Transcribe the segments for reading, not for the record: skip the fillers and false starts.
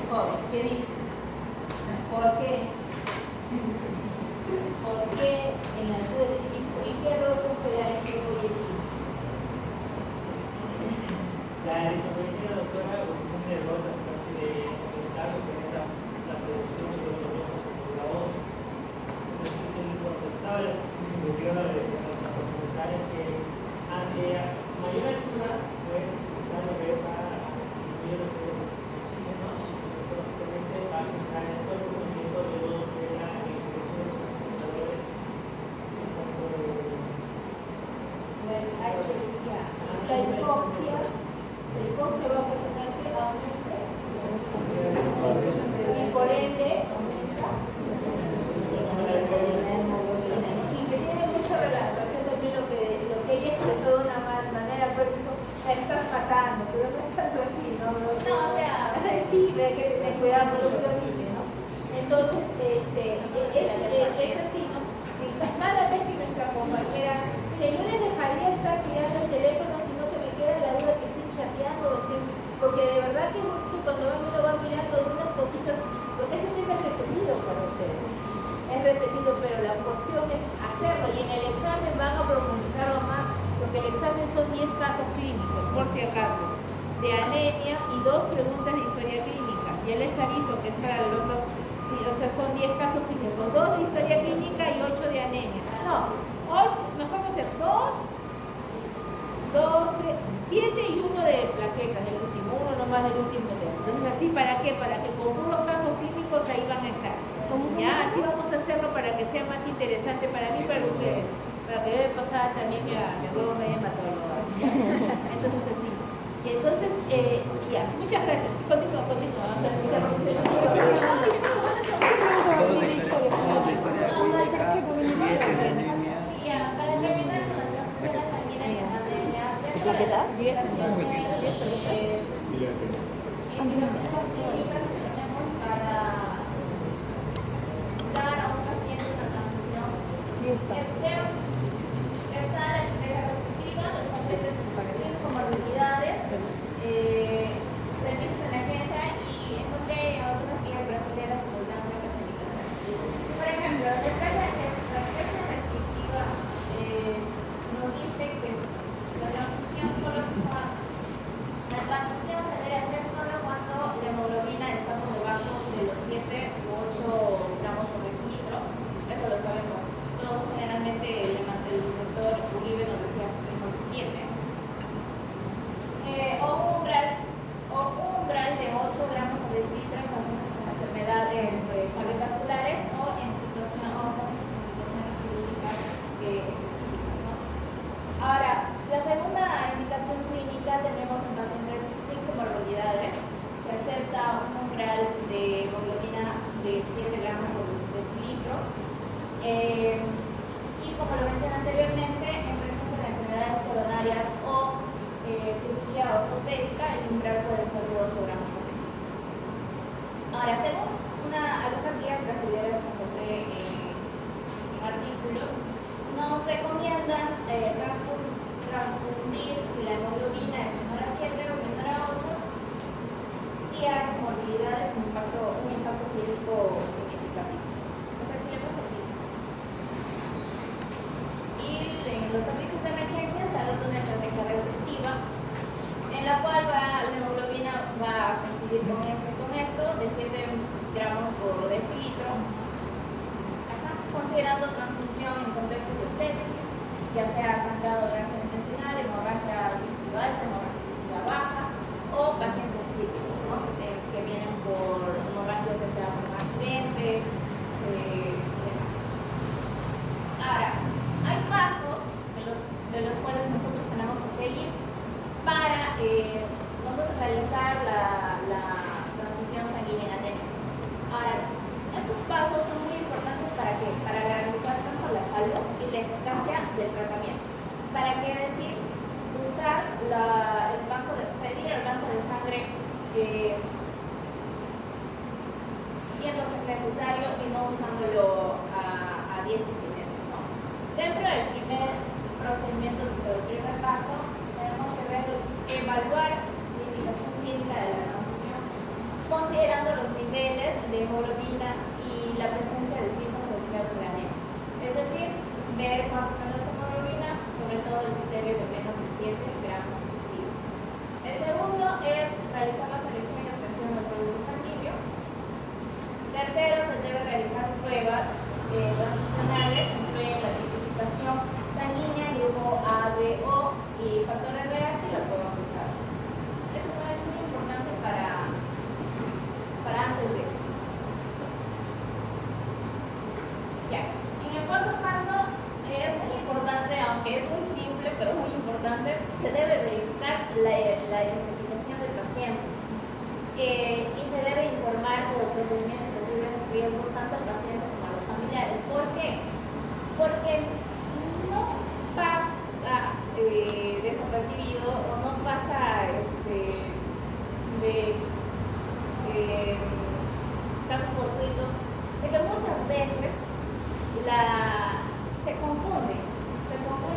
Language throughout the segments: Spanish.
joven, que dice, ¿por qué? ¿Por qué en la y qué error usted ha hecho hoy en día? La electromovilidad, doctora, un error bastante de comentar lo que es la producción de los ojos por la voz. Cuando estaba investigando la profesora es que ante mayor altura, pues, da lo que va a disminuir lo que es el oxígeno y básicamente va a afectar el cuerpo completo de lo que es la producción de los transportadores. La hipoxia va a ocasionar que aumente y por ende aumenta la hemoglobina y que tiene mucha relación también lo que ella expresó de una manera, pues dijo, la estás matando, pero no es tanto así, ¿no? No, o sea, sí, me cuidamos, lo dice, ¿no? Entonces, es así, ¿no? Cada vez que nuestra compañera, mire, yo les dejaría estar mirando el teléfono, sino que me queda la duda que estén chateando, porque de verdad que cuando uno va mirando algunas cositas, porque este tema es repetido para ustedes, es repetido, pero la cuestión es hacerlo, y en el examen van a profundizarlo más, porque el examen son 10 casos clínicos, por si acaso, de anemia y 2 preguntas de historia clínica. Ya les aviso que es para el otro. O sea, son 10 casos clínicos, 2 de historia clínica y 8 de anemia. No, 8, mejor vamos a hacer 7 y 1 de plaquetas, del último, uno nomás del último tema. Entonces, así, ¿para qué? Para que con unos casos clínicos ahí van a estar. Ya, así vamos a hacerlo para que sea más interesante para mí y para ustedes. Para que vez pasada también mi huevo me haya matado. Entonces, así. Y entonces, ya, muchas gracias. Continúa. Para terminar con las transfusiones sanguíneas de anemia, ¿plaquetas? 10. Tenemos para dar a un paciente una transfusión. Está la estrategia restrictiva, los pacientes sin comorbilidades, servicios de emergencia, y encontré otras guías brasileñas que nos dan ciertas indicaciones. Por ejemplo, la estrategia restrictiva nos dice que la transfusión la transfusión se debe hacer solo cuando la hemoglobina está por debajo de los 7 u 8 gramos por decilitro. Eso lo sabemos todos. Generalmente el doctor Uribe nos decía que es 7. O umbral de 8 gramos por decilitro en pacientes con enfermedades cardiovasculares o en situaciones quirúrgicas específicas, ¿no? Ahora, la segunda indicación clínica tenemos en pacientes sin comorbilidades. Se acepta un umbral de hemoglobina de 7 gramos por decilitro. Y como lo mencioné anteriormente, en presencia de enfermedades coronarias o cirugía ortopédica, el umbral puede ser de 8 gramos por decilitro. Ahora, según algunas guías brasileñas que encontré en artículos, nos recomiendan transfundir si la hemoglobina es menor a 7 o menor a 8, si hay comorbilidades, un impacto clínico significativo. O sea, si le pasa el virus. Y en los servicios de emergencia se adopta una estrategia restrictiva en la cual la hemoglobina va a coincidir con esto de 7 gramos por decilitro, considerando transfusión en contextos de sepsis, ya sea sangrado gastrointestinal, hemorragia digestiva alta, hemorragia digestiva baja, o pacientes críticos, ¿no? que vienen por hemorragias ya sea por un accidente, demás. Ahora, hay pasos de los cuales nosotros tenemos que seguir para nosotros realizar la transfusión sanguínea anémica. Ahora, estos pasos son muy importantes ¿para qué? Para garantizar tanto la salud y la eficacia del tratamiento. ¿Para qué decir? Usar pedir el banco de sangre siendo necesario y no usándolo a diestra y siniestra, ¿no? Dentro del primer procedimiento, del primer paso, tenemos que evaluar la indicación clínica de la transfusión, considerando los de hemoglobina y la presencia de síntomas asociados a la anemia. Es decir, ver cuánto está nuestra hemoglobina, sobre todo el criterio de menos de 7 gramos por decilitro. El segundo es realizar la selección y obtención del producto sanguíneo. Tercero, se debe realizar pruebas transfusionales, incluyen la tipificación sanguínea, grupo A, B, O y factor RH y la prueba cruzada. Esto es muy importante para antes de. Ya. En el cuarto paso es muy importante, aunque es muy simple, pero muy importante, se debe verificar la identificación del paciente y se debe informar sobre el procedimiento y posibles riesgos tanto al paciente como a los familiares. ¿Por qué? Porque no pasa desapercibido o no pasa de caso fortuito de que muchas veces se confunden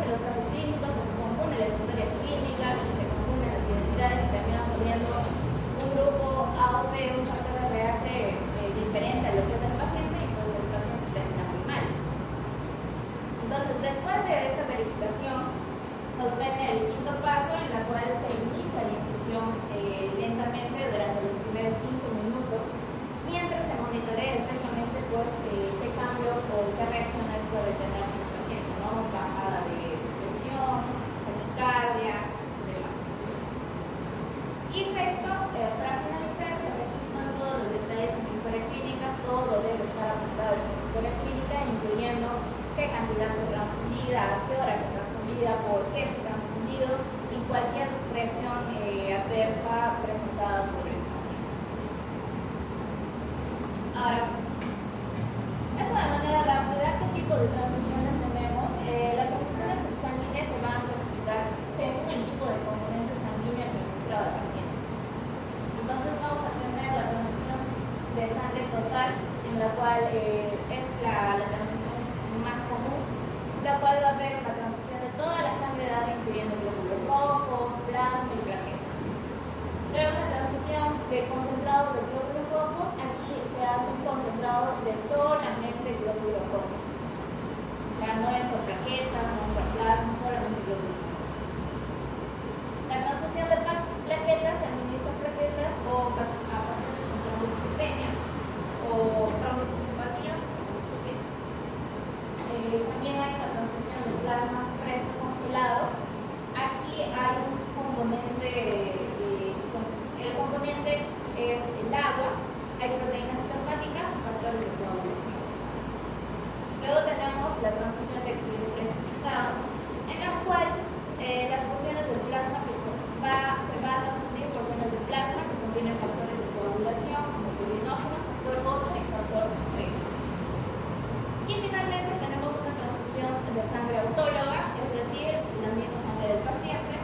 los casos clínicos, se confunden las historias clínicas, se confunden las identidades y terminan poniendo un grupo A o B, un factor RH diferente a lo que es el paciente y pues el paciente termina muy mal. Entonces, después de esta verificación, nos viene el quinto paso en la cual se inicia la infusión lentamente durante los primeros 15 minutos, mientras se monitorea estrechamente pues, qué cambios o qué reacciones puede tener el paciente, ¿no? Bajada de presión, taquicardia, demás. Y sexto, para finalizar, se registran todos los detalles en la historia clínica, todo debe estar apuntado en la historia clínica, incluyendo qué cantidad fue transfundida, a qué hora fue transfundida, por qué fue transfundido y cualquier reacción adversa presentada por el paciente. Ahora, eso de manera rápida, ¿qué tipo de transfusiones tenemos? Las transfusiones sanguíneas se van a clasificar según el tipo de componente sanguíneo administrado al paciente. Entonces vamos a tener la transfusión de sangre total, en la cual es la transfusión más común, la cual va a haber una transfusión de toda la sangre dada, incluyendo glóbulos rojos, plasma y plaquetas. Luego una transfusión de concentrado de glóbulos rojos, aquí se hace un concentrado de solamente glóbulos rojos. O sea, no entra plaquetas, no entra plasma, solamente glóbulos rojos. La transfusión de plaquetas se administra plaquetas o a pacientes con trombocitopenias o trombocitopatías o trombocitopenia. También hay una transfusión de plasma fresco congelado. Aquí hay un componente, el componente es el agua, hay proteínas plasmáticas y factores de coagulación. Luego tenemos la transfusión de precipitados, en la cual las porciones del plasma se va a transfundir porciones de plasma que contienen factores de coagulación como urinógeno, factor 8 y factor 3. Y finalmente tenemos una transfusión de sangre autóloga, es decir, la misma sangre del paciente,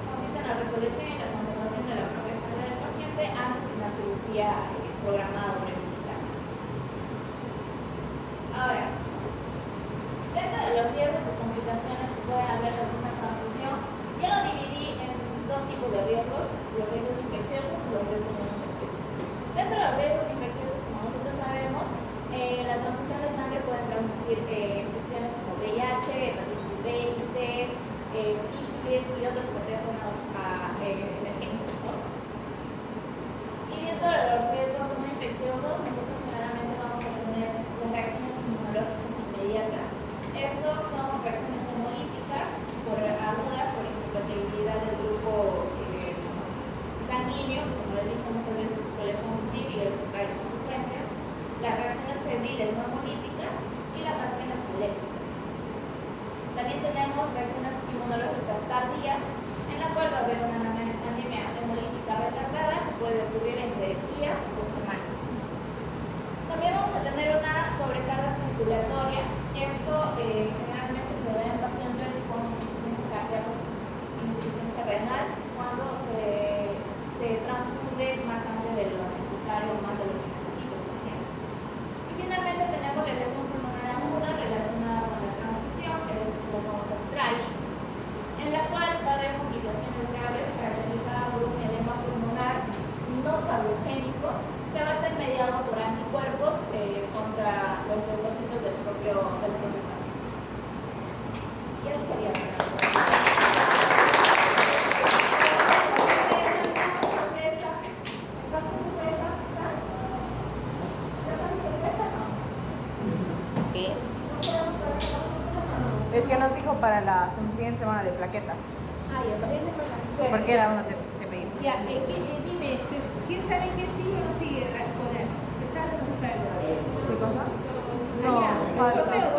consiste en la recolección y la conservación de la propia sangre del paciente antes de una cirugía programada o planificada. Ahora, dentro de los riesgos o complicaciones que pueden haber tras una transfusión, yo lo dividí en dos tipos de riesgos, los riesgos infecciosos y los riesgos no infecciosos. Dentro de los riesgos infecciosos, como nosotros sabemos, la transfusión de sangre puede transmitir infecciones como VIH, hepatitis B y C, sífilis y otros patógenos emergentes, ¿no? Y dentro de los riesgos no infecciosos, nosotros generalmente vamos a tener las reacciones inmunológicas inmediatas. Estos son reacciones hemolíticas agudas por incompatibilidad del grupo sanguíneo, como les dije muchas veces se suele confundir y esto trae consecuencias. Las reacciones febriles no hemolíticas y las reacciones alérgicas. También tenemos reacciones inmunológicas tardías, en la cual va a haber una anemia hemolítica retardada que puede ocurrir entre días o semanas. También vamos a tener una sobrecarga circulatoria. Esto generalmente se da en pacientes con insuficiencia cardíaca o insuficiencia renal cuando se transfunde más sangre digamos, por anticuerpos contra los leucocitos del propio paciente. Y eso sería ¿Qué? Es que nos dijo para la siguiente semana de plaquetas. Ah, ya, también me acuerdo. Porque era una TPI. Ya, dime, ¿quién sabe quién sigue o no sigue al poder? ¿Se sabe o no se sabe? ¿Qué cosa? Ah, ya, el sorteo